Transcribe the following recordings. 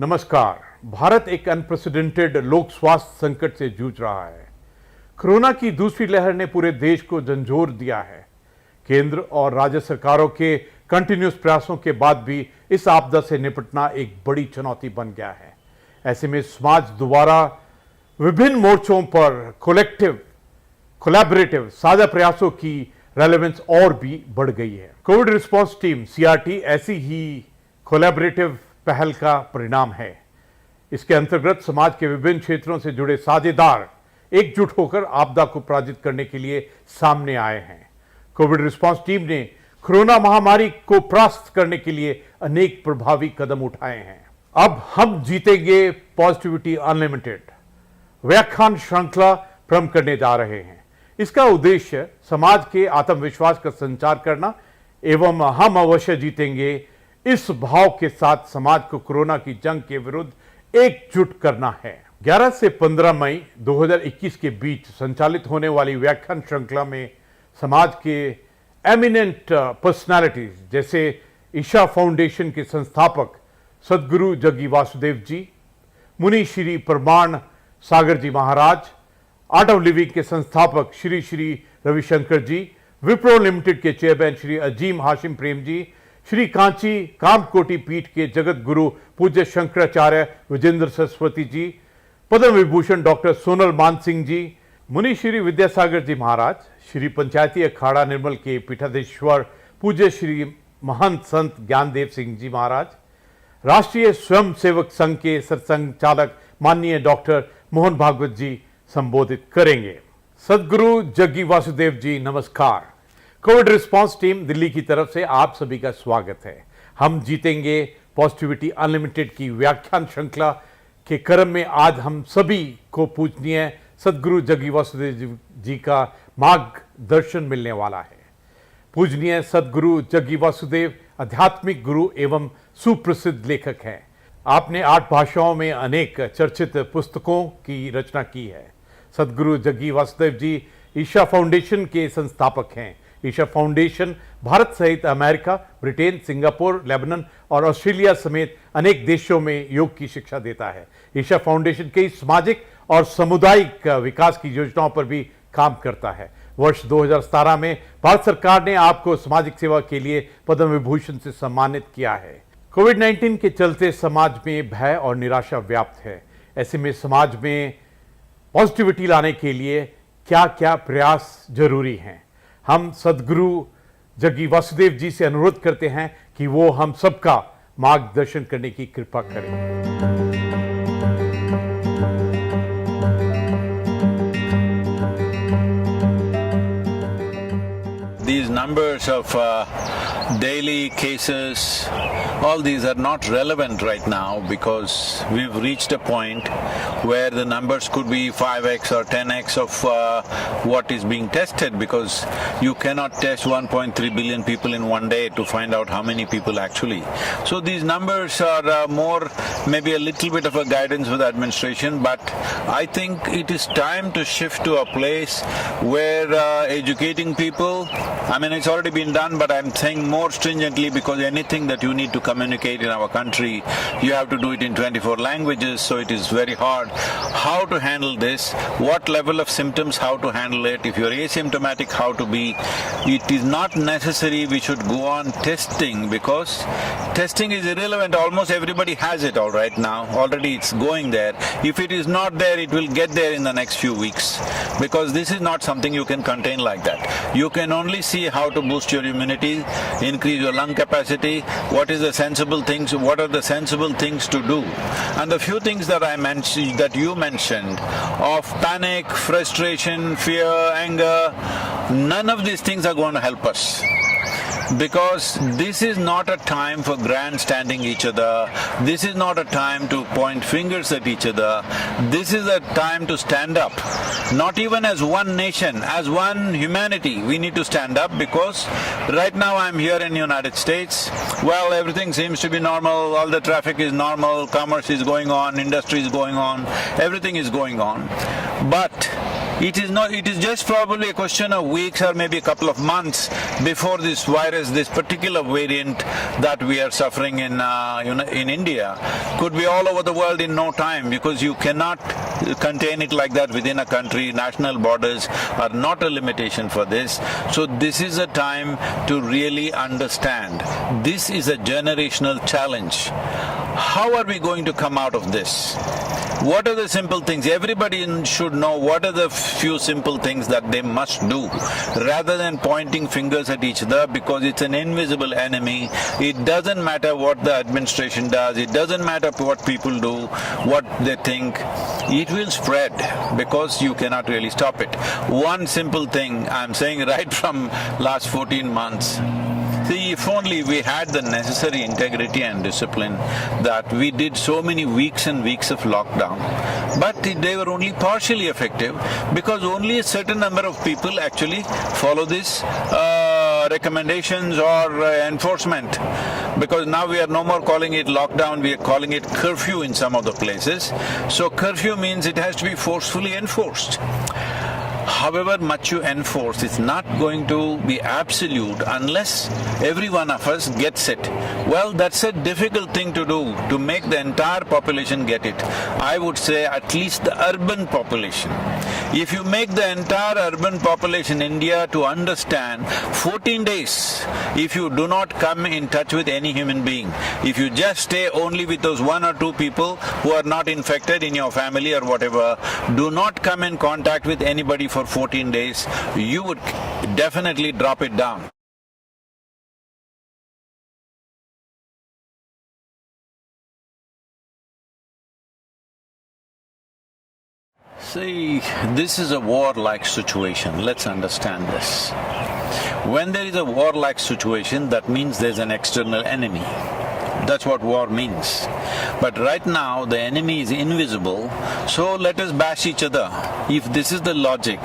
नमस्कार। भारत एक अनप्रेसिडेंटेड लोक स्वास्थ्य संकट से जूझ रहा है। कोरोना की दूसरी लहर ने पूरे देश को झंझोर दिया है। केंद्र और राज्य सरकारों के कंटिन्यूस प्रयासों के बाद भी इस आपदा से निपटना एक बड़ी चुनौती बन गया है। ऐसे में समाज दोबारा विभिन्न मोर्चों पर कोलैबोरेटिव साझा प्रयासों की रेलेवेंस और भी बढ़ गई है। कोविड रिस्पांस टीम सीआरटी ऐसी ही कोलैबोरेटिव पहल का परिणाम है। इसके अंतर्गत समाज के विभिन्न क्षेत्रों से जुड़े साझेदार एकजुट होकर आपदा को पराजित करने के लिए सामने आए हैं। कोविड रिस्पांस टीम ने कोरोना महामारी को परास्त करने के लिए अनेक प्रभावी कदम उठाए हैं। अब हम जीतेंगे पॉजिटिविटी अनलिमिटेड व्याख्यान श्रृंखला प्रारंभ करने जा रहे हैं। इसका उद्देश्य समाज के आत्मविश्वास का संचार करना एवं हम अवश्य जीतेंगे इस भाव के साथ समाज को कोरोना की जंग के विरुद्ध एकजुट करना है। 11 से 15 मई 2021 के बीच संचालित होने वाली व्याख्यान श्रृंखला में समाज के एमिनेंट पर्सनालिटीज जैसे ईशा फाउंडेशन के संस्थापक सदगुरु जग्गी वासुदेव जी, मुनि श्री परमाण सागर जी महाराज, आर्ट ऑफ लिविंग के संस्थापक श्री श्री रविशंकर जी, विप्रो लिमिटेड के चेयरमैन श्री अजीम हाशिम प्रेम जी, श्री कांची कामकोटि पीठ के जगत गुरु पूज्य शंकराचार्य विजेंद्र सरस्वती जी, पद्म विभूषण डॉक्टर सोनल मान सिंह जी, मुनि श्री विद्यासागर जी महाराज, श्री पंचायती अखाड़ा निर्मल के पीठाधीश्वर पूज्य श्री महंत संत ज्ञानदेव सिंह जी महाराज, राष्ट्रीय स्वयं सेवक संघ के सरसंघ चालक माननीय डॉक्टर मोहन भागवत जी संबोधित करेंगे। सदगुरु जग्गी वासुदेव जी नमस्कार। कोविड रिस्पांस टीम दिल्ली की तरफ से आप सभी का स्वागत है। हम जीतेंगे पॉजिटिविटी अनलिमिटेड की व्याख्यान श्रृंखला के क्रम में आज हम सभी को पूजनीय सदगुरु जग्गी वासुदेव जी का मार्गदर्शन मिलने वाला है। पूजनीय सदगुरु जग्गी वासुदेव आध्यात्मिक गुरु एवं सुप्रसिद्ध लेखक हैं। आपने 8 भाषाओं में अनेक चर्चित पुस्तकों की रचना की है। सदगुरु जग्गी वासुदेव जी ईशा फाउंडेशन के संस्थापक हैं। ईशा फाउंडेशन भारत सहित अमेरिका, ब्रिटेन, सिंगापुर, लेबनान और ऑस्ट्रेलिया समेत अनेक देशों में योग की शिक्षा देता है। ईशा फाउंडेशन कई सामाजिक और सामुदायिक विकास की योजनाओं पर भी काम करता है। वर्ष 2017 में भारत सरकार ने आपको सामाजिक सेवा के लिए पद्म विभूषण से सम्मानित किया है। कोविड-19 के चलते समाज में भय और निराशा व्याप्त है। ऐसे में समाज में पॉजिटिविटी लाने के लिए क्या क्या प्रयास जरूरी हैं, हम सदगुरु जग्गी वासुदेव जी से अनुरोध करते हैं कि वो हम सबका मार्गदर्शन करने की कृपा करें। These numbers of daily cases, all these are not relevant right now because we've reached a point where the numbers could be 5x or 10x of what is being tested, because you cannot test 1.3 billion people in one day to find out how many people actually. So these numbers are more maybe a little bit of a guidance for the administration, but I think it is time to shift to a place where educating people, I mean it's already been done, but I'm saying more stringently, because anything that you need to communicate in our country, you have to do it in 24 languages, so it is very hard. How to handle this, what level of symptoms, how to handle it, if you're asymptomatic, how to be. It is not necessary we should go on testing, because testing is irrelevant. Almost everybody has it all right now. Already it's going there. If it is not there, it will get there in the next few weeks, because this is not something you can contain like that. You can only see how to boost your immunity, increase your lung capacity, what are the sensible things to do. And the few things that I mentioned, that you mentioned, of panic, frustration, fear, anger, none of these things are going to help us. Because this is not a time for grandstanding each other. This is not a time to point fingers at each other. This is a time to stand up. Not even as one nation, as one humanity, we need to stand up, because right now I'm here in the United States. Well, everything seems to be normal, all the traffic is normal, commerce is going on, industry is going on, everything is going on. But It is not. It is just probably a question of weeks or maybe a couple of months before this virus, this particular variant that we are suffering in in India, could be all over the world in no time, because you cannot contain it like that within a country. National borders are not a limitation for this. So this is a time to really understand. This is a generational challenge. How are we going to come out of this? What are the simple things? Everybody should know what are the few simple things that they must do, rather than pointing fingers at each other, because it's an invisible enemy. It doesn't matter what the administration does, it doesn't matter what people do, what they think. It will spread because you cannot really stop it. One simple thing I'm saying right from last 14 months. See, if only we had the necessary integrity and discipline, that we did so many weeks and weeks of lockdown, but they were only partially effective because only a certain number of people actually follow this recommendations or enforcement. Because now we are no more calling it lockdown, we are calling it curfew in some of the places. So curfew means it has to be forcefully enforced. However much you enforce, it's not going to be absolute unless every one of us gets it. Well, that's a difficult thing to do, to make the entire population get it. I would say at least the urban population. If you make the entire urban population in India to understand 14 days, if you do not come in touch with any human being, if you just stay only with those one or two people who are not infected in your family or whatever, do not come in contact with anybody for 14 days, you would definitely drop it down. See, this is a war-like situation. Let's understand this. When there is a war-like situation, that means there's an external enemy. That's what war means. But right now, the enemy is invisible, so let us bash each other. If this is the logic,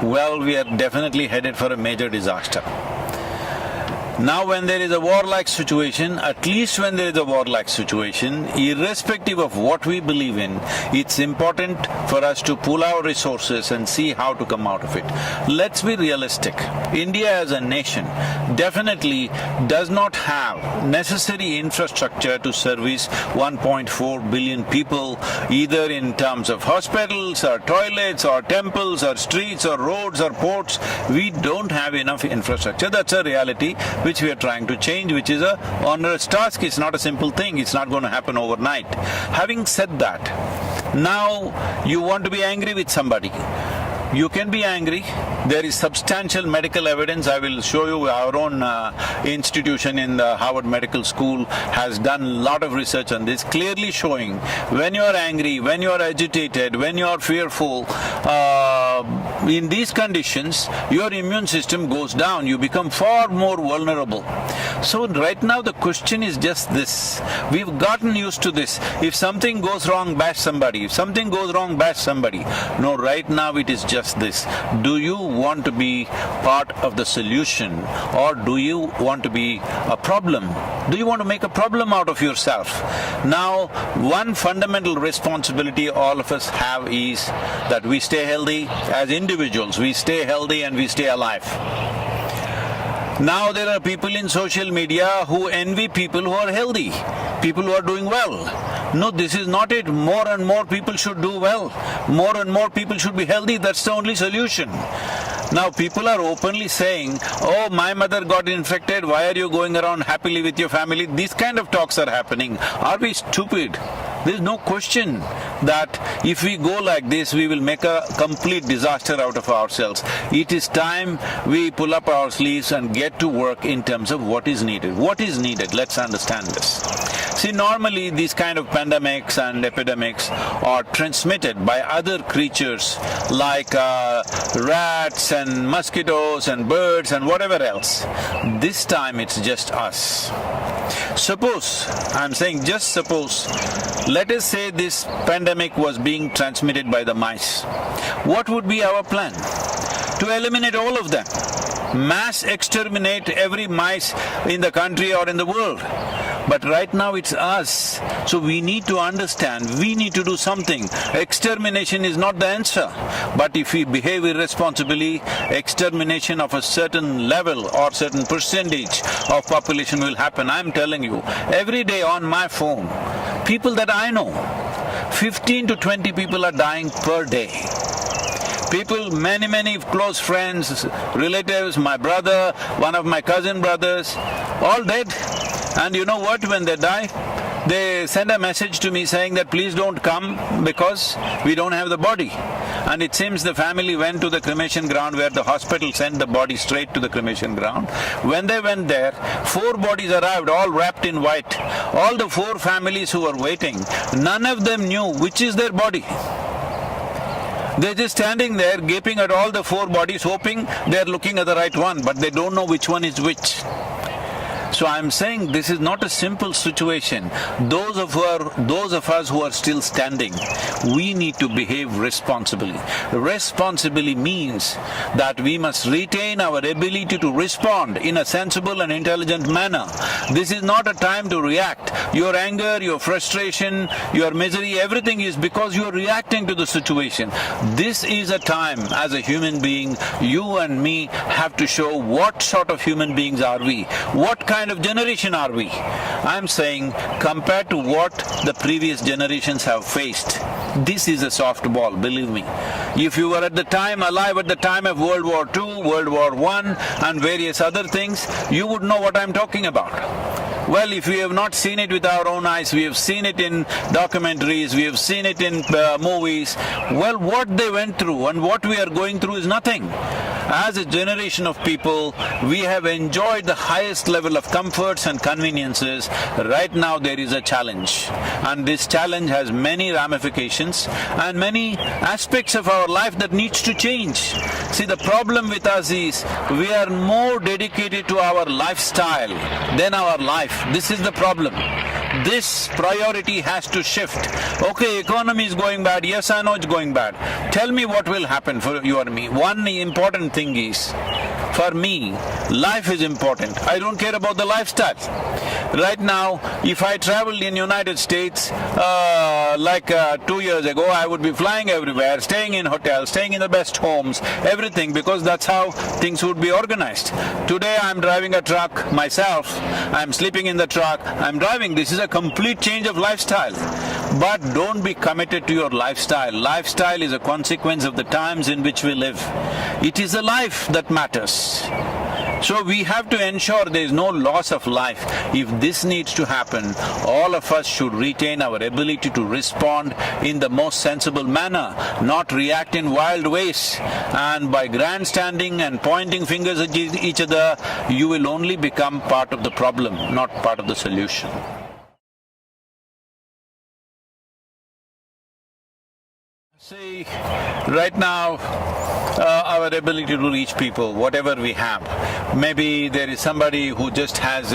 well, we are definitely headed for a major disaster. Now when there is a war-like situation, at least when there is a war-like situation, irrespective of what we believe in, it's important for us to pool our resources and see how to come out of it. Let's be realistic. India as a nation definitely does not have necessary infrastructure to service 1.4 billion people, either in terms of hospitals or toilets or temples or streets or roads or ports. We don't have enough infrastructure. That's a reality which we are trying to change, which is a onerous task. It's not a simple thing, it's not going to happen overnight. Having said that, now you want to be angry with somebody. You can be angry. There is substantial medical evidence. I will show you. Our own institution in the Harvard Medical School has done a lot of research on this, clearly showing when you are angry, when you are agitated, when you are fearful, in these conditions, your immune system goes down. You become far more vulnerable. So right now the question is just this. We've gotten used to this. If something goes wrong, bash somebody. If something goes wrong, bash somebody. No, right now it is just this. Do you want to be part of the solution, or do you want to be a problem? Do you want to make a problem out of yourself? Now, one fundamental responsibility all of us have is that we stay healthy as individuals. We stay healthy and we stay alive. Now there are people in social media who envy people who are healthy, people who are doing well. No, this is not it. More and more people should do well. More and more people should be healthy. That's the only solution. Now people are openly saying, oh, my mother got infected, why are you going around happily with your family? These kind of talks are happening. Are we stupid? There is no question that if we go like this, we will make a complete disaster out of ourselves. It is time we pull up our sleeves and get to work in terms of what is needed. What is needed? Let's understand this. See, normally these kind of pandemics and epidemics are transmitted by other creatures like rats and mosquitoes and birds and whatever else. This time it's just us. Suppose, I'm saying just suppose, let us say this pandemic was being transmitted by the mice. What would be our plan? To eliminate all of them. Mass exterminate every mice in the country or in the world. But right now it's us. So we need to understand, we need to do something. Extermination is not the answer. But if we behave irresponsibly, extermination of a certain level or certain percentage of population will happen. I'm telling you, every day on my phone, people that I know, 15 to 20 people are dying per day. People, many close friends, relatives, my brother, one of my cousin brothers, all dead. And you know what, when they die, they send a message to me saying that please don't come because we don't have the body. And it seems the family went to the cremation ground where the hospital sent the body straight to the cremation ground. When they went there, 4 bodies arrived, all wrapped in white. All the 4 families who were waiting, none of them knew which is their body. They're just standing there gaping at all the 4 bodies, hoping they're looking at the right one, but they don't know which one is which. So I'm saying this is not a simple situation. Those of us who are still standing, we need to behave responsibly. Responsibly means that we must retain our ability to respond in a sensible and intelligent manner. This is not a time to react. Your anger, your frustration, your misery, everything is because you are reacting to the situation. This is a time, as a human being, you and me have to show what sort of human beings are we, what kind of generation are we. I'm saying, compared to what the previous generations have faced, this is a soft ball, believe me. If you were at the time, alive at the time of World War II, World War I and various other things, you would know what I'm talking about. Well, if we have not seen it with our own eyes, we have seen it in documentaries, we have seen it in movies, well, what they went through and what we are going through is nothing. As a generation of people, we have enjoyed the highest level of comforts and conveniences. Right now there is a challenge, and this challenge has many ramifications and many aspects of our life that needs to change. See, the problem with us is we are more dedicated to our lifestyle than our life. This is the problem. This priority has to shift. Okay, economy is going bad, yes I know it's going bad. Tell me what will happen for you or me. One important thing is, for me, life is important. I don't care about the lifestyle. Right now, if I traveled in United States, 2 years ago, I would be flying everywhere, staying in hotels, staying in the best homes, everything, because that's how things would be organized. Today I'm driving a truck myself, I'm sleeping in the truck, I'm driving. This is a complete change of lifestyle. But don't be committed to your lifestyle. Lifestyle is a consequence of the times in which we live. It is the life that matters. So we have to ensure there is no loss of life. If this needs to happen, all of us should retain our ability to respond in the most sensible manner, not react in wild ways. And by grandstanding and pointing fingers at each other, you will only become part of the problem, not part of the solution. See, right now, our ability to reach people, whatever we have. Maybe there is somebody who just has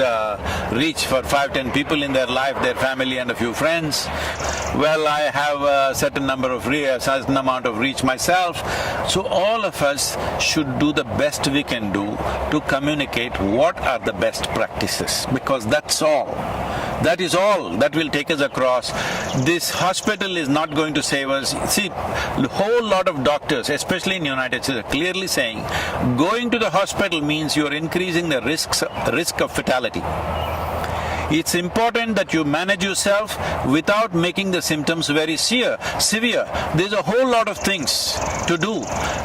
reach for 5-10 people in their life, their family and a few friends. Well, I have a certain amount of reach myself. So all of us should do the best we can do to communicate what are the best practices, because that's all. That is all that will take us across. This hospital is not going to save us. See, a whole lot of doctors, especially in the United States, are clearly saying going to the hospital means you are increasing the risk of fatality. It's important that you manage yourself without making the symptoms very severe. There's a whole lot of things to do.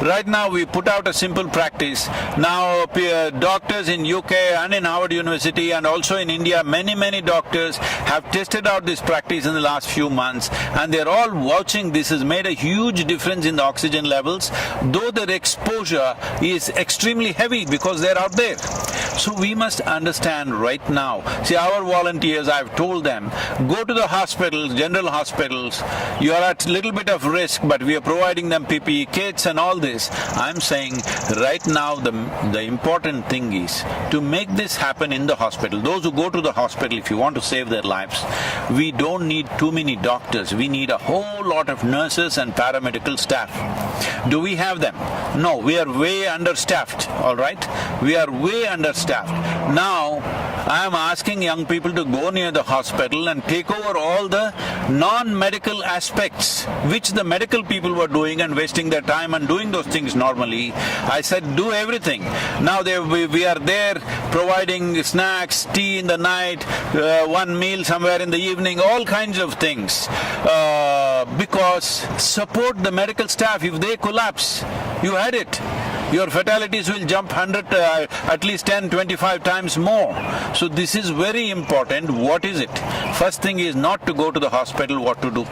Right now we put out a simple practice. Now doctors in UK and in Harvard University and also in India, many doctors have tested out this practice in the last few months, and they're all vouching this has made a huge difference in the oxygen levels, though their exposure is extremely heavy because they're out there. So we must understand right now. See, our volunteers, I've told them, go to the hospitals, general hospitals, you are at a little bit of risk, but we are providing them PPE kits and all this. I'm saying right now the important thing is to make this happen in the hospital. Those who go to the hospital, if you want to save their lives, we don't need too many doctors. We need a whole lot of nurses and paramedical staff. Do we have them? No, we are way understaffed, all right? We are way understaffed. Now, I am asking young people to go near the hospital and take over all the non-medical aspects which the medical people were doing and wasting their time and doing those things normally. I said, do everything. Now we are there providing snacks, tea in the night, one meal somewhere in the evening, all kinds of things. Because support the medical staff. If they collapse, you had it. Your fatalities will jump at least 10, 25 times more. So this is very important. What is it? First thing is not to go to the hospital, what to do.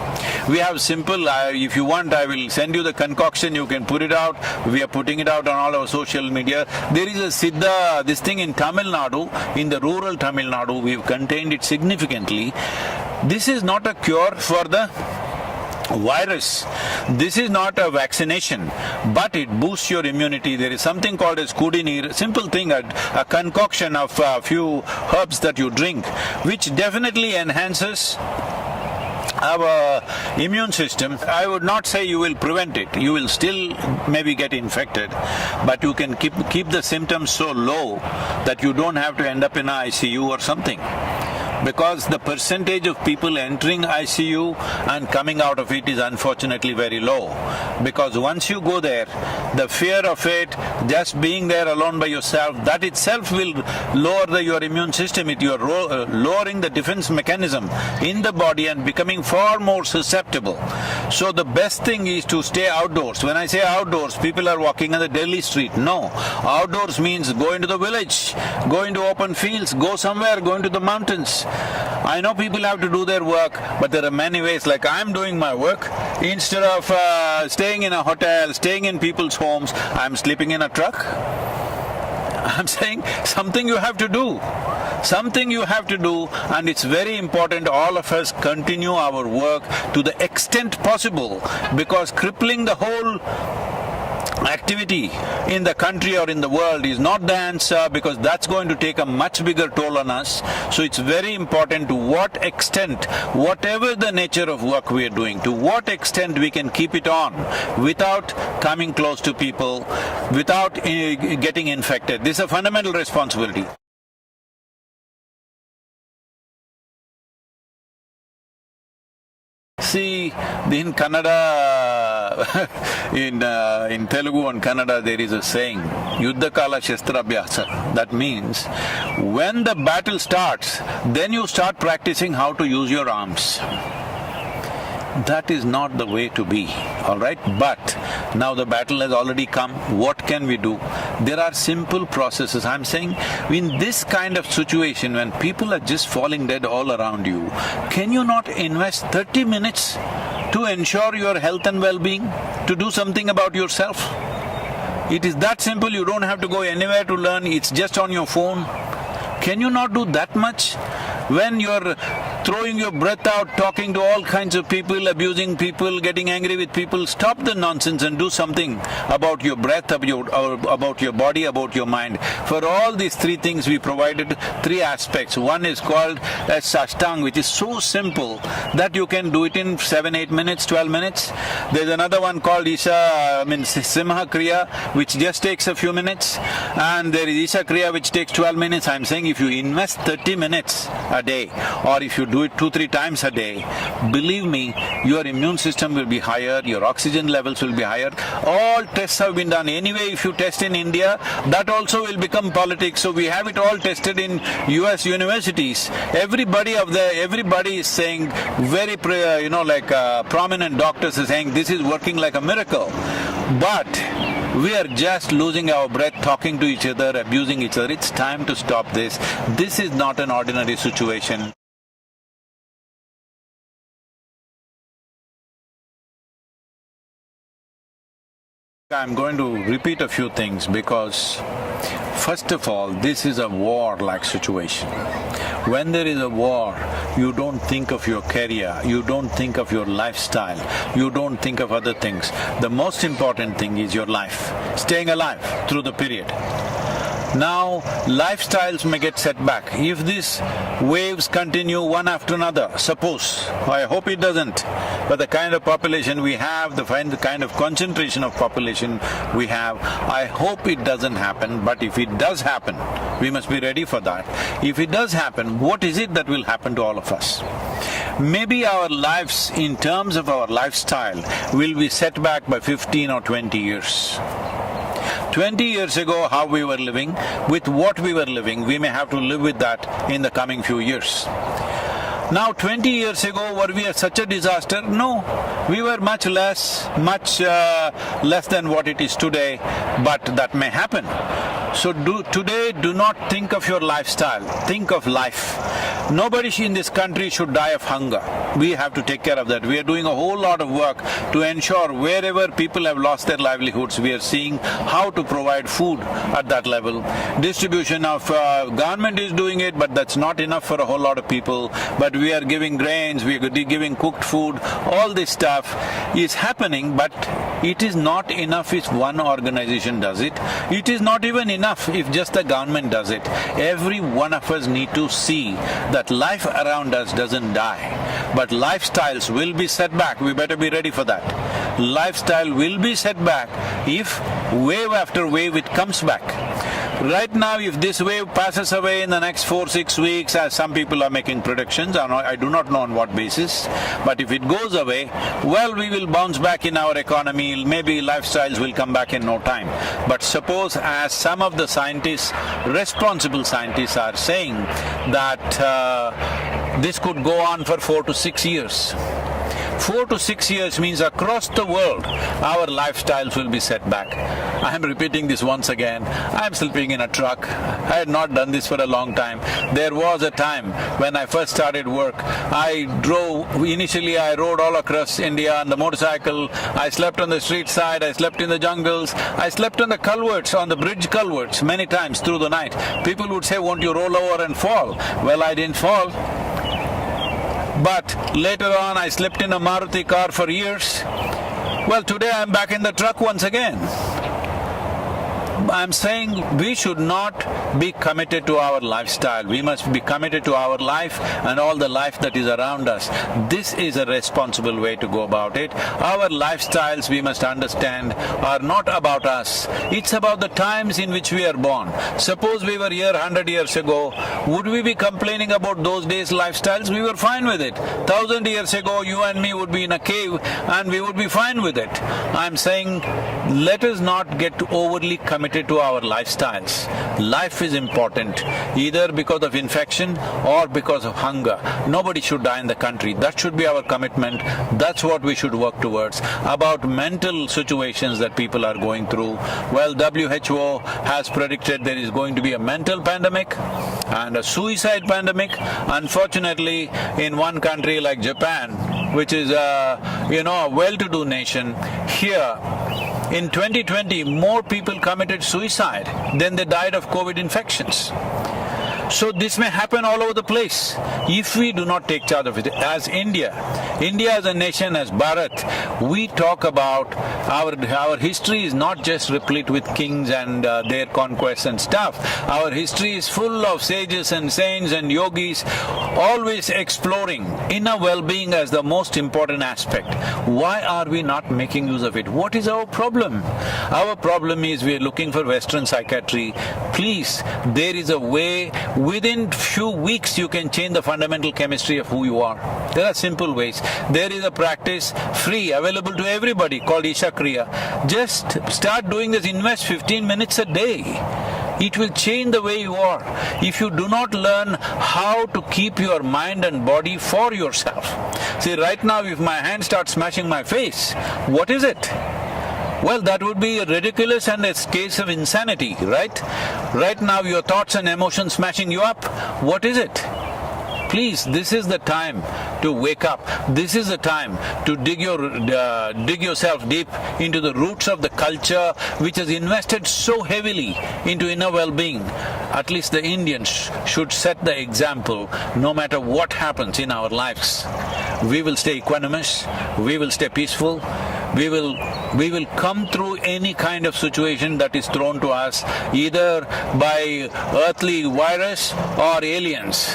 We have simple, if you want, I will send you the concoction, you can put it out. We are putting it out on all our social media. There is a Siddha, this thing in Tamil Nadu, in the rural Tamil Nadu, we've contained it significantly. This is not a cure for the virus. This is not a vaccination, but it boosts your immunity. There is something called as kudinir, simple thing, a concoction of a few herbs that you drink, which definitely enhances our immune system. I would not say you will prevent it. You will still maybe get infected, but you can keep the symptoms so low that you don't have to end up in an ICU or something. Because the percentage of people entering ICU and coming out of it is unfortunately very low. Because once you go there, the fear of it, just being there alone by yourself, that itself will lower your immune system. You are lowering the defense mechanism in the body and becoming far more susceptible. So the best thing is to stay outdoors. When I say outdoors, people are walking on the Delhi street. No. Outdoors means go into the village, go into open fields, go somewhere, go into the mountains. I know people have to do their work, but there are many ways. Like I'm doing my work, instead of staying in a hotel, staying in people's homes, I'm sleeping in a truck. I'm saying something you have to do. Something you have to do, and it's very important all of us continue our work to the extent possible, because crippling the whole activity in the country or in the world is not the answer, because that's going to take a much bigger toll on us. So it's very important to what extent, whatever the nature of work we are doing, to what extent we can keep it on without coming close to people, without getting infected. This is a fundamental responsibility. See, in Kannada, in Telugu and Kannada, there is a saying, Yuddha Kala Shastra Abhyasa. That means, when the battle starts, then you start practicing how to use your arms. That is not the way to be, all right? But now the battle has already come, what can we do? There are simple processes. I'm saying, in this kind of situation, when people are just falling dead all around you, can you not invest 30 minutes to ensure your health and well-being, to do something about yourself? It is that simple, you don't have to go anywhere to learn, it's just on your phone. Can you not do that much? When you're throwing your breath out, talking to all kinds of people, abusing people, getting angry with people, stop the nonsense and do something about your breath, about your body, about your mind. For all these three things, we provided three aspects. One is called as Sashtang, which is so simple that you can do it in 7, 8 minutes, 12 minutes. There's another one called Simha Kriya, which just takes a few minutes. And there is Isha Kriya, which takes 12 minutes. I'm saying if you invest 30 minutes a day, or if you do it 2-3 times a day, believe me, your immune system will be higher, your oxygen levels will be higher. All tests have been done. Anyway, if you test in India, that also will become politics. So we have it all tested in US universities. Everybody is saying, very, prominent doctors are saying this is working like a miracle. But we are just losing our breath, talking to each other, abusing each other. It's time to stop this. This is not an ordinary situation. I'm going to repeat a few things because, first of all, this is a war-like situation. When there is a war, you don't think of your career, you don't think of your lifestyle, you don't think of other things. The most important thing is your life, staying alive through the period. Now, lifestyles may get set back. If these waves continue one after another, suppose, I hope it doesn't, but the kind of population we have, the kind of concentration of population we have, I hope it doesn't happen. But if it does happen, we must be ready for that. If it does happen, what is it that will happen to all of us? Maybe our lives, in terms of our lifestyle, will be set back by 15 or 20 years. 20 years ago, how we were living, with what we were living, we may have to live with that in the coming few years. Now, 20 years ago, were we such a disaster? No. We were much less than what it is today, but that may happen. So today, do not think of your lifestyle, think of life. Nobody in this country should die of hunger. We have to take care of that. We are doing a whole lot of work to ensure wherever people have lost their livelihoods, we are seeing how to provide food at that level. Distribution of government is doing it, but that's not enough for a whole lot of people. But we are giving grains, we are giving cooked food, all this stuff is happening, but it is not enough if one organization does it. It is not even enough if just the government does it. Every one of us need to see that life around us doesn't die, but lifestyles will be set back. We better be ready for that. Lifestyle will be set back if wave after wave it comes back. Right now, if this wave passes away in the next 4-6 weeks, as some people are making predictions, I do not know on what basis, but if it goes away, well, we will bounce back in our economy, maybe lifestyles will come back in no time. But suppose, as some of the scientists, responsible scientists are saying, that this could go on for 4 to 6 years. 4 to 6 years means across the world, our lifestyles will be set back. I am repeating this once again. I am sleeping in a truck. I had not done this for a long time. There was a time when I first started work, initially I rode all across India on the motorcycle. I slept on the street side, I slept in the jungles, I slept on the culverts, on the bridge culverts many times through the night. People would say, won't you roll over and fall? Well, I didn't fall. But later on, I slept in a Maruti car for years. Well, today I'm back in the truck once again. I'm saying we should not be committed to our lifestyle. We must be committed to our life and all the life that is around us. This is a responsible way to go about it. Our lifestyles, we must understand, are not about us. It's about the times in which we are born. Suppose we were here 100 years ago, would we be complaining about those days' lifestyles? We were fine with it. 1,000 years ago, you and me would be in a cave and we would be fine with it. I'm saying, let us not get overly committed to our lifestyles. Life is important, either because of infection or because of hunger. Nobody should die in the country. That should be our commitment. That's what we should work towards. About mental situations that people are going through, well, WHO has predicted there is going to be a mental pandemic and a suicide pandemic. Unfortunately, in one country like Japan, which is a well-to-do nation, here in 2020, more people committed suicide than they died of COVID infections. So this may happen all over the place if we do not take charge of it. As India as a nation, as Bharat, we talk about our history is not just replete with kings and their conquests and stuff. Our history is full of sages and saints and yogis, always exploring inner well-being as the most important aspect. Why are we not making use of it? What is our problem? Our problem is we are looking for Western psychiatry. Please, there is a way. Within few weeks you can change the fundamental chemistry of who you are. There are simple ways. There is a practice, free, available to everybody, called Isha Kriya. Just start doing this, invest 15 minutes a day. It will change the way you are. If you do not learn how to keep your mind and body for yourself. See, right now if my hand starts smashing my face, what is it? Well, that would be ridiculous and a case of insanity, right? Right now your thoughts and emotions smashing you up, what is it? Please, this is the time to wake up. This is the time to dig yourself deep into the roots of the culture which has invested so heavily into inner well-being. At least the Indians should set the example no matter what happens in our lives. We will stay equanimous, we will stay peaceful, we will come through any kind of situation that is thrown to us, either by earthly virus or aliens.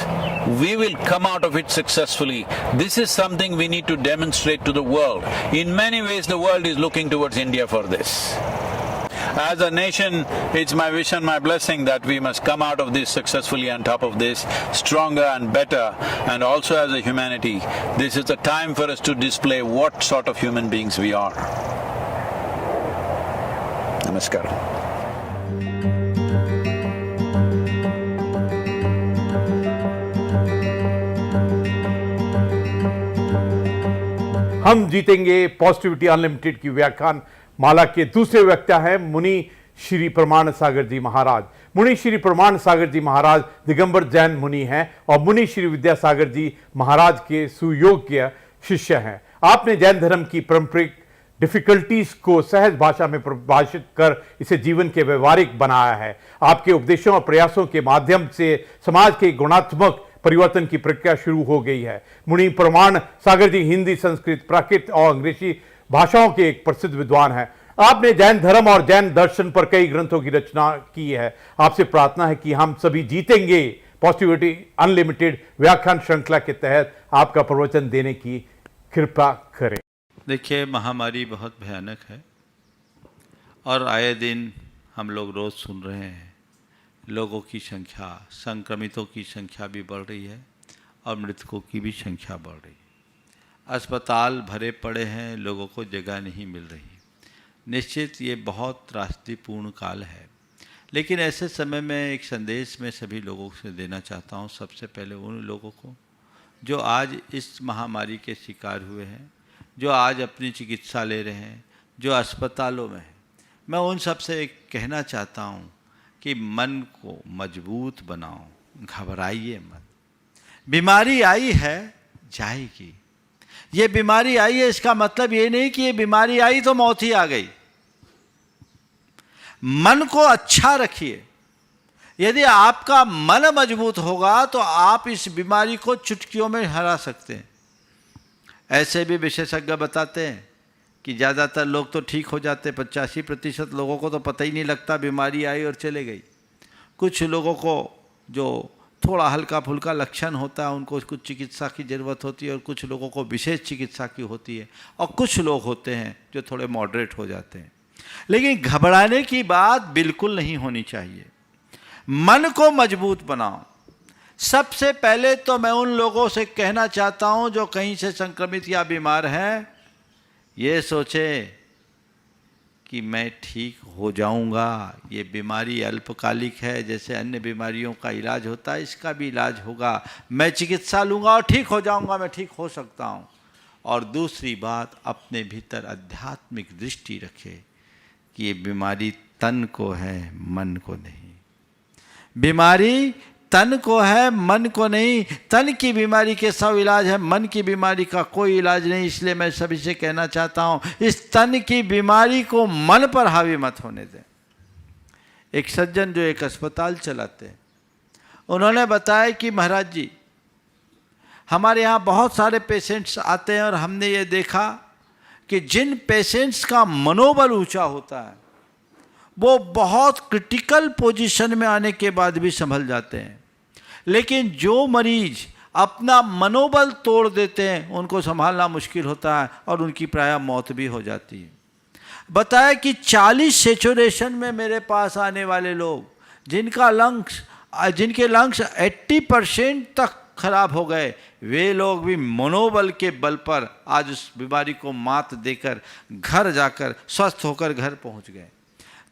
we will come out of it successfully. This is something we need to demonstrate to the world. In many ways, the world is looking towards India for this. As a nation, it's my wish and my blessing that we must come out of this successfully on top of this, stronger and better, and also as a humanity, this is the time for us to display what sort of human beings we are. Namaskar. हम जीतेंगे positivity unlimited की व्याख्यान माला के दूसरे वक्ता हैं मुनि श्री प्रमाण सागर जी महाराज। मुनि श्री प्रमाण सागर जी महाराज दिगंबर जैन मुनि हैं और मुनि श्री विद्यासागर जी महाराज के सुयोग्य शिष्य हैं। आपने जैन धर्म की पारंपरिक डिफिकल्टीज को सहज भाषा में परिभाषित कर इसे जीवन के व्यवहारिक बनाया है। आपके उपदेशों और प्रयासों के माध्यम से समाज के गुणात्मक परिवर्तन की प्रक्रिया शुरू हो गई है। मुनि प्रमाण सागर जी हिंदी, संस्कृत, प्राकृत और अंग्रेजी भाषाओं के एक प्रसिद्ध विद्वान हैं। आपने जैन धर्म और जैन दर्शन पर कई ग्रंथों की रचना की है। आपसे प्रार्थना है कि हम सभी जीतेंगे पॉजिटिविटी अनलिमिटेड व्याख्यान श्रृंखला के तहत आपका प्रवचन देने की कृपा करें। देखिए, महामारी बहुत भयानक है और आए दिन हम लोग रोज़ सुन रहे हैं लोगों की संख्या, संक्रमितों की संख्या भी बढ़ रही है और मृतकों की भी संख्या बढ़ रही है। अस्पताल भरे पड़े हैं, लोगों को जगह नहीं मिल रही। निश्चित ये बहुत त्रासदीपूर्ण काल है, लेकिन ऐसे समय में एक संदेश मैं सभी लोगों से देना चाहता हूँ। सबसे पहले उन लोगों को जो आज इस महामारी के शिकार हुए हैं, जो आज अपनी चिकित्सा ले रहे हैं, जो अस्पतालों में हैं, मैं उन सब से एक कहना चाहता हूँ कि मन को मजबूत बनाओ, घबराइए मत। बीमारी आई है, जाएगी। ये बीमारी आई है इसका मतलब ये नहीं कि ये बीमारी आई तो मौत ही आ गई। मन को अच्छा रखिए। यदि आपका मन मजबूत होगा तो आप इस बीमारी को चुटकियों में हरा सकते हैं। ऐसे भी विशेषज्ञ बताते हैं कि ज़्यादातर लोग तो ठीक हो जाते, 85% लोगों को तो पता ही नहीं लगता बीमारी आई और चले गई। कुछ लोगों को जो थोड़ा हल्का फुल्का लक्षण होता है उनको कुछ चिकित्सा की ज़रूरत होती है और कुछ लोगों को विशेष चिकित्सा की होती है और कुछ लोग होते हैं जो थोड़े मॉडरेट हो जाते हैं। लेकिन घबराने की बात बिल्कुल नहीं होनी चाहिए। मन को मजबूत बनाओ। सबसे पहले तो मैं उन लोगों से कहना चाहता हूं जो कहीं से संक्रमित या बीमार हैं, ये सोचे कि मैं ठीक हो जाऊंगा। ये बीमारी अल्पकालिक है, जैसे अन्य बीमारियों का इलाज होता है इसका भी इलाज होगा। मैं चिकित्सा लूँगा और ठीक हो जाऊंगा, मैं ठीक हो सकता हूँ। और दूसरी बात, अपने भीतर आध्यात्मिक दृष्टि रखे कि ये बीमारी तन को है, मन को नहीं। बीमारी तन को है, मन को नहीं। तन की बीमारी के 100 इलाज है, मन की बीमारी का कोई इलाज नहीं। इसलिए मैं सभी से कहना चाहता हूँ, इस तन की बीमारी को मन पर हावी मत होने दें। एक सज्जन जो एक अस्पताल चलाते हैं, उन्होंने बताया कि महाराज जी, हमारे यहाँ बहुत सारे पेशेंट्स आते हैं और हमने ये देखा कि जिन पेशेंट्स का मनोबल ऊंचा होता है वो बहुत क्रिटिकल पोजीशन में आने के बाद भी संभल जाते हैं, लेकिन जो मरीज अपना मनोबल तोड़ देते हैं उनको संभालना मुश्किल होता है और उनकी प्रायः मौत भी हो जाती है। बताया कि 40 सैचुरेशन में मेरे पास आने वाले लोग जिनके लंग्स 80% तक खराब हो गए, वे लोग भी मनोबल के बल पर आज उस बीमारी को मात देकर घर जाकर स्वस्थ होकर घर पहुंच गए।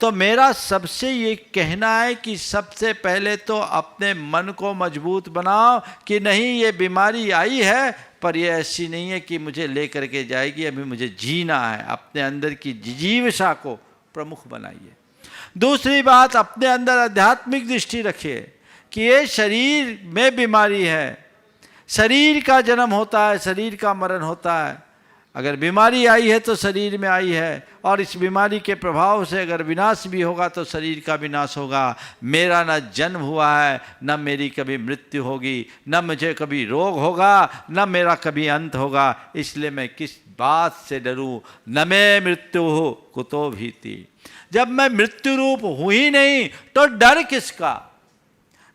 तो मेरा सबसे ये कहना है कि सबसे पहले तो अपने मन को मजबूत बनाओ कि नहीं, ये बीमारी आई है पर ये ऐसी नहीं है कि मुझे ले करके जाएगी, अभी मुझे जीना है। अपने अंदर की जिजीविषा को प्रमुख बनाइए। दूसरी बात, अपने अंदर आध्यात्मिक दृष्टि रखिए कि ये शरीर में बीमारी है, शरीर का जन्म होता है, शरीर का मरण होता है। अगर बीमारी आई है तो शरीर में आई है और इस बीमारी के प्रभाव से अगर विनाश भी होगा तो शरीर का विनाश होगा। मेरा न जन्म हुआ है, न मेरी कभी मृत्यु होगी, न मुझे कभी रोग होगा, न मेरा कभी अंत होगा। इसलिए मैं किस बात से डरूं? न मैं मृत्यु हो कुतो भीति। जब मैं मृत्यु रूप हूँ ही नहीं तो डर किसका?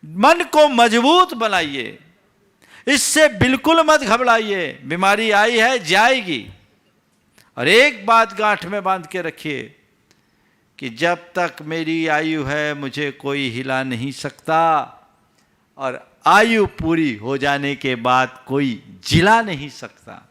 मन को मजबूत बनाइए। इससे बिल्कुल मत घबराइए। बीमारी आई है, जाएगी। और एक बात गांठ में बांध के रखिए कि जब तक मेरी आयु है मुझे कोई हिला नहीं सकता, और आयु पूरी हो जाने के बाद कोई जिला नहीं सकता।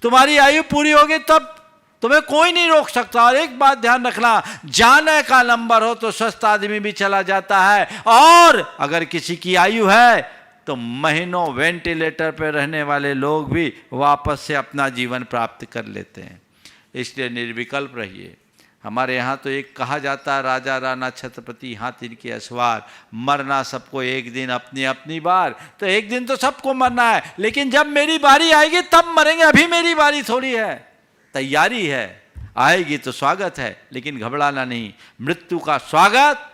तुम्हारी आयु पूरी होगी तब तुम्हें कोई नहीं रोक सकता। और एक बात ध्यान रखना, जाने का नंबर हो तो स्वस्थ आदमी भी चला जाता है, और अगर किसी की आयु है तो महीनों वेंटिलेटर पर रहने वाले लोग भी वापस से अपना जीवन प्राप्त कर लेते हैं। इसलिए निर्विकल्प रहिए। हमारे यहाँ तो एक कहा जाता है, राजा राणा छत्रपति हाथी के असवार, मरना सबको एक दिन अपनी अपनी बार। तो एक दिन तो सबको मरना है, लेकिन जब मेरी बारी आएगी तब मरेंगे। अभी मेरी बारी थोड़ी है, तैयारी है। आएगी तो स्वागत है, लेकिन घबराना नहीं। मृत्यु का स्वागत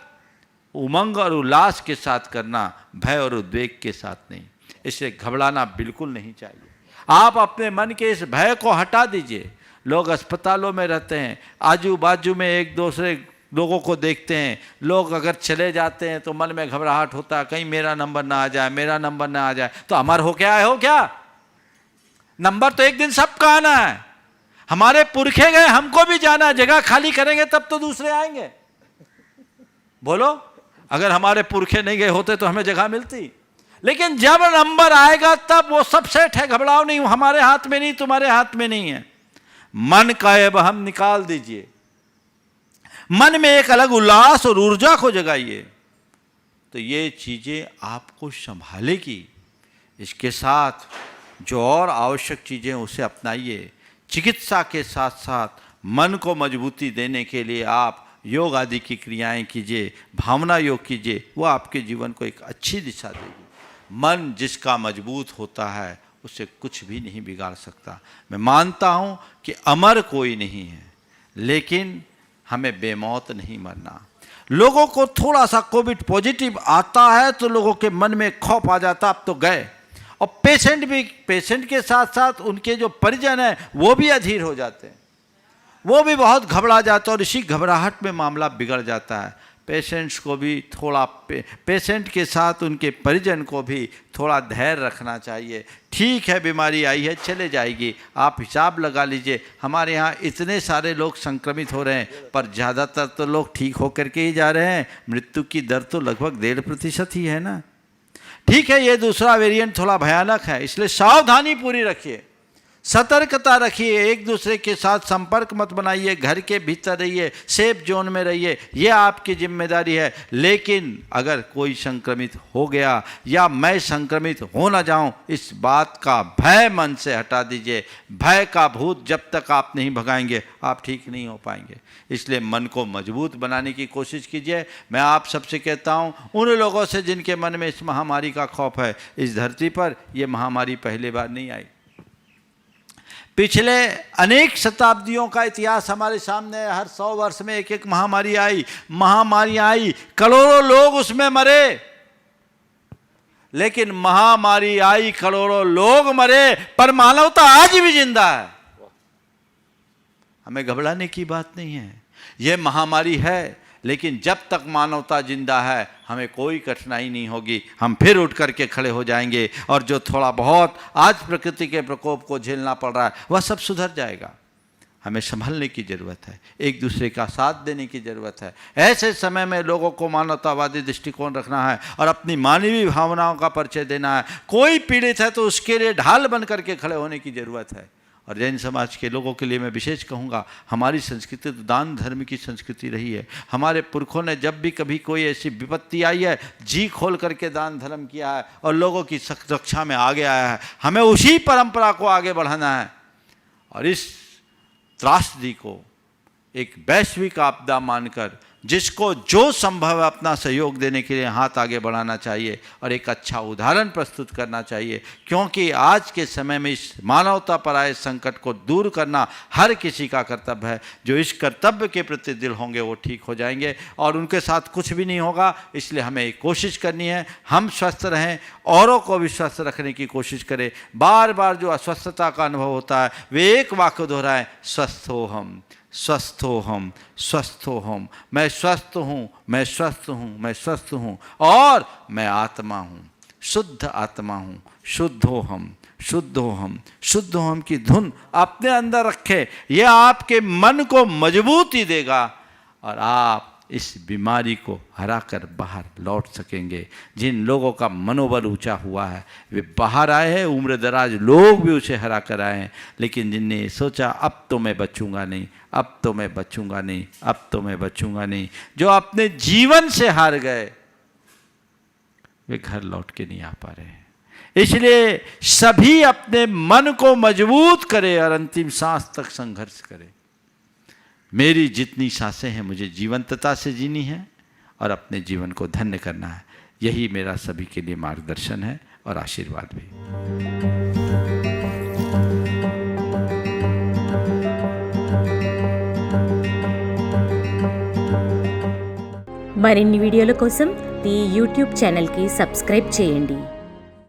उमंग और उल्लास के साथ करना, भय और उद्वेग के साथ नहीं। इसलिए घबराना बिल्कुल नहीं चाहिए। आप अपने मन के इस भय को हटा दीजिए। लोग अस्पतालों में रहते हैं, आजू बाजू में एक दूसरे लोगों को देखते हैं। लोग अगर चले जाते हैं तो मन में घबराहट होता है, कहीं मेरा नंबर ना आ जाए, मेरा नंबर ना आ जाए। तो अमर हो क्या है, हो क्या? नंबर तो एक दिन सबका आना है। हमारे पुरखे गए, हमको भी जाना है। जगह खाली करेंगे तब तो दूसरे आएंगे। बोलो, अगर हमारे पुरखे नहीं गए होते तो हमें जगह मिलती। लेकिन जब नंबर आएगा तब वो सब सेट है, घबराओ नहीं। हमारे हाथ में नहीं, तुम्हारे हाथ में नहीं है। मन का हम निकाल दीजिए। मन में एक अलग उल्लास और ऊर्जा को जगाइए, तो ये चीजें आपको संभालेगी। इसके साथ जो और आवश्यक चीजें उसे अपनाइए। चिकित्सा के साथ साथ मन को मजबूती देने के लिए आप योग आदि की क्रियाएं कीजिए, भावना योग कीजिए। वो आपके जीवन को एक अच्छी दिशा देगी। मन जिसका मजबूत होता है उसे कुछ भी नहीं बिगाड़ सकता। मैं मानता हूं कि अमर कोई नहीं है, लेकिन हमें बेमौत नहीं मरना। लोगों को थोड़ा सा कोविड पॉजिटिव आता है तो लोगों के मन में खौफ आ जाता, अब तो गए। और पेशेंट के साथ साथ उनके जो परिजन हैं वो भी अधीर हो जाते हैं, वो भी बहुत घबरा जाते हैं, और इसी घबराहट में मामला बिगड़ जाता है। पेशेंट्स को भी थोड़ा पेशेंट के साथ उनके परिजन को भी थोड़ा धैर्य रखना चाहिए। ठीक है, बीमारी आई है, चले जाएगी। आप हिसाब लगा लीजिए, हमारे यहाँ इतने सारे लोग संक्रमित हो रहे हैं, पर ज़्यादातर तो लोग ठीक होकर के ही जा रहे हैं। मृत्यु की दर तो लगभग 1.5% ही है ना। ठीक है, ये दूसरा वेरिएंट थोड़ा भयानक है, इसलिए सावधानी पूरी रखिए, सतर्कता रखिए। एक दूसरे के साथ संपर्क मत बनाइए, घर के भीतर रहिए, सेफ जोन में रहिए, ये आपकी जिम्मेदारी है। लेकिन अगर कोई संक्रमित हो गया या मैं संक्रमित हो ना जाऊं, इस बात का भय मन से हटा दीजिए। भय का भूत जब तक आप नहीं भगाएंगे, आप ठीक नहीं हो पाएंगे। इसलिए मन को मजबूत बनाने की कोशिश कीजिए। मैं आप सबसे कहता हूं, उन लोगों से जिनके मन में इस महामारी का खौफ है, इस धरती पर ये महामारी पहली बार नहीं आई। पिछले अनेक शताब्दियों का इतिहास हमारे सामने है। हर 100 वर्ष में एक एक महामारी आई, करोड़ों लोग उसमें मरे। लेकिन महामारी आई, करोड़ों लोग मरे, पर मानवता आज भी जिंदा है। हमें घबराने की बात नहीं है। यह महामारी है, लेकिन जब तक मानवता जिंदा है हमें कोई कठिनाई नहीं होगी। हम फिर उठ करके खड़े हो जाएंगे, और जो थोड़ा बहुत आज प्रकृति के प्रकोप को झेलना पड़ रहा है वह सब सुधर जाएगा। हमें संभलने की ज़रूरत है, एक दूसरे का साथ देने की ज़रूरत है। ऐसे समय में लोगों को मानवतावादी दृष्टिकोण रखना है और अपनी मानवीय भावनाओं का परिचय देना है। कोई पीड़ित है तो उसके लिए ढाल बन करके खड़े होने की ज़रूरत है। और जैन समाज के लोगों के लिए मैं विशेष कहूँगा, हमारी संस्कृति तो दान धर्म की संस्कृति रही है। हमारे पुरखों ने जब भी कभी कोई ऐसी विपत्ति आई है, जी खोल करके दान धर्म किया है और लोगों की रक्षा में आगे आया है। हमें उसी परंपरा को आगे बढ़ाना है और इस त्रासदी को एक वैश्विक आपदा मानकर जिसको जो संभव है अपना सहयोग देने के लिए हाथ आगे बढ़ाना चाहिए और एक अच्छा उदाहरण प्रस्तुत करना चाहिए। क्योंकि आज के समय में इस मानवता पर आए संकट को दूर करना हर किसी का कर्तव्य है। जो इस कर्तव्य के प्रति दिल होंगे वो ठीक हो जाएंगे और उनके साथ कुछ भी नहीं होगा। इसलिए हमें एक कोशिश करनी है, हम स्वस्थ रहें, औरों को भी स्वस्थ रखने की कोशिश करें। बार बार जो अस्वस्थता का अनुभव होता है वे एक वाक्य दोहराएं, स्वस्थ हो हम, स्वस्थ हो हम, स्वस्थ हो हम। मैं स्वस्थ हूँ, मैं स्वस्थ हूँ, मैं स्वस्थ हूँ और मैं आत्मा हूँ। शुद्ध आत्मा हूँ, शुद्ध हो हम, शुद्ध हो हम, शुद्ध हो हम की धुन अपने अंदर रखे। यह आपके मन को मजबूती देगा और आप इस बीमारी को हरा कर बाहर लौट सकेंगे। जिन लोगों का मनोबल ऊंचा हुआ है वे बाहर आए हैं, उम्र दराज लोग भी उसे हरा कर आए हैं, लेकिन जिनने सोचा अब तो मैं बचूंगा नहीं, अब तो मैं बचूंगा नहीं, अब तो मैं बचूंगा नहीं, जो अपने जीवन से हार गए वे घर लौट के नहीं आ पा रहे हैं। इसलिए सभी अपने मन को मजबूत करें और अंतिम सांस तक संघर्ष करें। मेरी जितनी सांसें हैं मुझे जीवंतता से जीनी है और अपने जीवन को धन्य करना है। यही मेरा सभी के लिए मार्गदर्शन है और आशीर्वाद भी। మరిన్ని వీడియోల కోసం ఈ యూట్యూబ్ ఛానల్కి సబ్స్క్రైబ్ చేయండి.